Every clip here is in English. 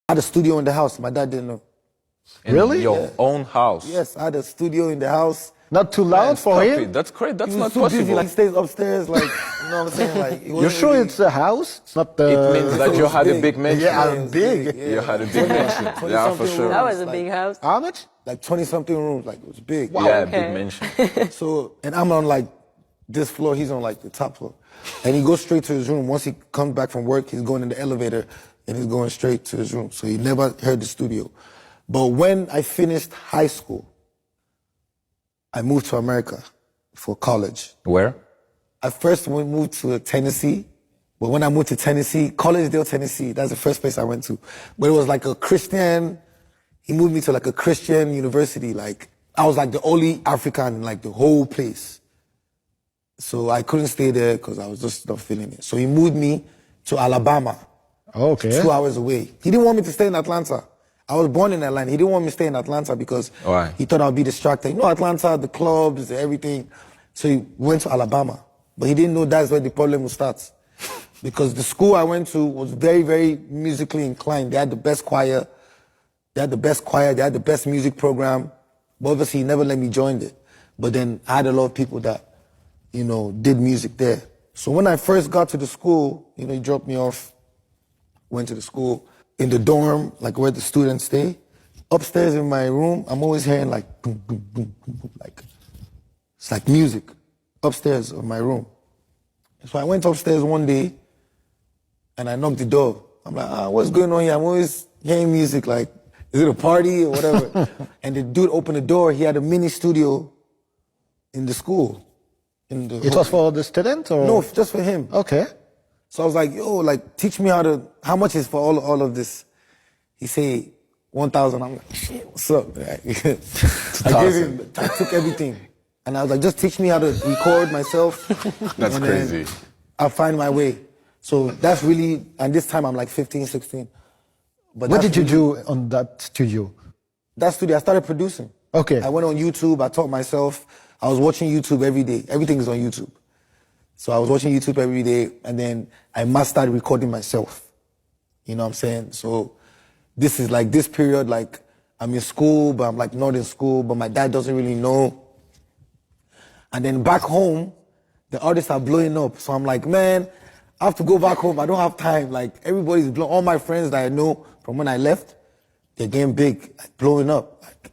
I had a studio in the house. My dad didn't know. Really? Your own house. Yes, I had a studio in the house. Not too loud for him? That's great. That's He was not too possible. busy. Like, he stays upstairs. Like, you know what I'm saying? Like, You're sure really, it's a house? It's not the... It means that you had a big mansion. Yeah, big. You had a big mansion. Yeah, for sure. That was a big house. How much? like 20-something rooms. Like, it was big. Yeah, okay. big mansion. So, and I'm on like this floor. He's on like the top floor. And he goes straight to his room. Once he comes back from work, he's going in the elevator and he's going straight to his room. So he never heard the studio. But when I finished high school, I moved to America for college. Where? I first moved to Tennessee. But when I moved to Tennessee, Collegedale, Tennessee, that's the first place I went to. But it was like a Christian, he moved me to like a Christian university. Like, I was like the only African in like the whole place. So I couldn't stay there because I was just not feeling it. So he moved me to Alabama. Okay. 2 hours away. He didn't want me to stay in Atlanta. I was born in Atlanta. He didn't want me to stay in Atlanta because Why? he thought I'd be distracted. You know, Atlanta, the clubs, everything. So he went to Alabama. But he didn't know that's where the problem would start. Because the school I went to was very, very musically inclined. They had the best choir. They had the best music program. But obviously, he never let me join it. But then I had a lot of people that, you know, did music there. So when I first got to the school, you know, he dropped me off, went to the school. In the dorm, like where the students stay, upstairs in my room, I'm always hearing like boom, boom, boom, boom, boom, like, it's like music upstairs of my room. So I went upstairs one day and I knocked the door. I'm like, what's going on here? I'm always hearing music, like, is it a party or whatever? And the dude opened the door, he had a mini studio in the school. It was for the student or? No, just for him. Okay. So I was like, yo, like, teach me how much is for all of this? He said, 1,000. I'm like, shit, what's up? I gave him, I took everything. And I was like, just teach me how to record myself. That's crazy. I'll find my way. So that's really, and this time I'm like 15, 16. But What did you do on that studio? That studio, I started producing. Okay. I went on YouTube, I taught myself. I was watching YouTube every day. Everything is on YouTube. So I was watching YouTube every day, and then I mastered recording myself. You know what I'm saying? So this is like this period, like I'm in school, but I'm like not in school, but my dad doesn't really know. And then back home, the artists are blowing up. So I'm like, man, I have to go back home. I don't have time. Like everybody's blowing. All my friends that I know from when I left, they're getting big, like blowing up. Like,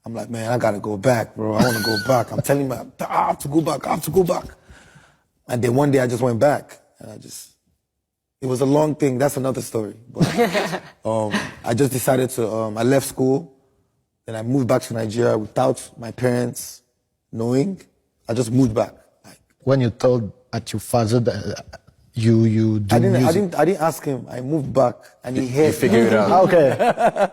I'm like, man, I gotta go back, bro. I want to go back. I'm telling you, I have to go back. I have to go back. And then one day I just went back, and it was a long thing. That's another story. But I just decided to, I left school, then I moved back to Nigeria without my parents knowing. I just moved back. When you told at your father that you do music? I didn't ask him. I moved back, and he heard. You figured it out. Okay.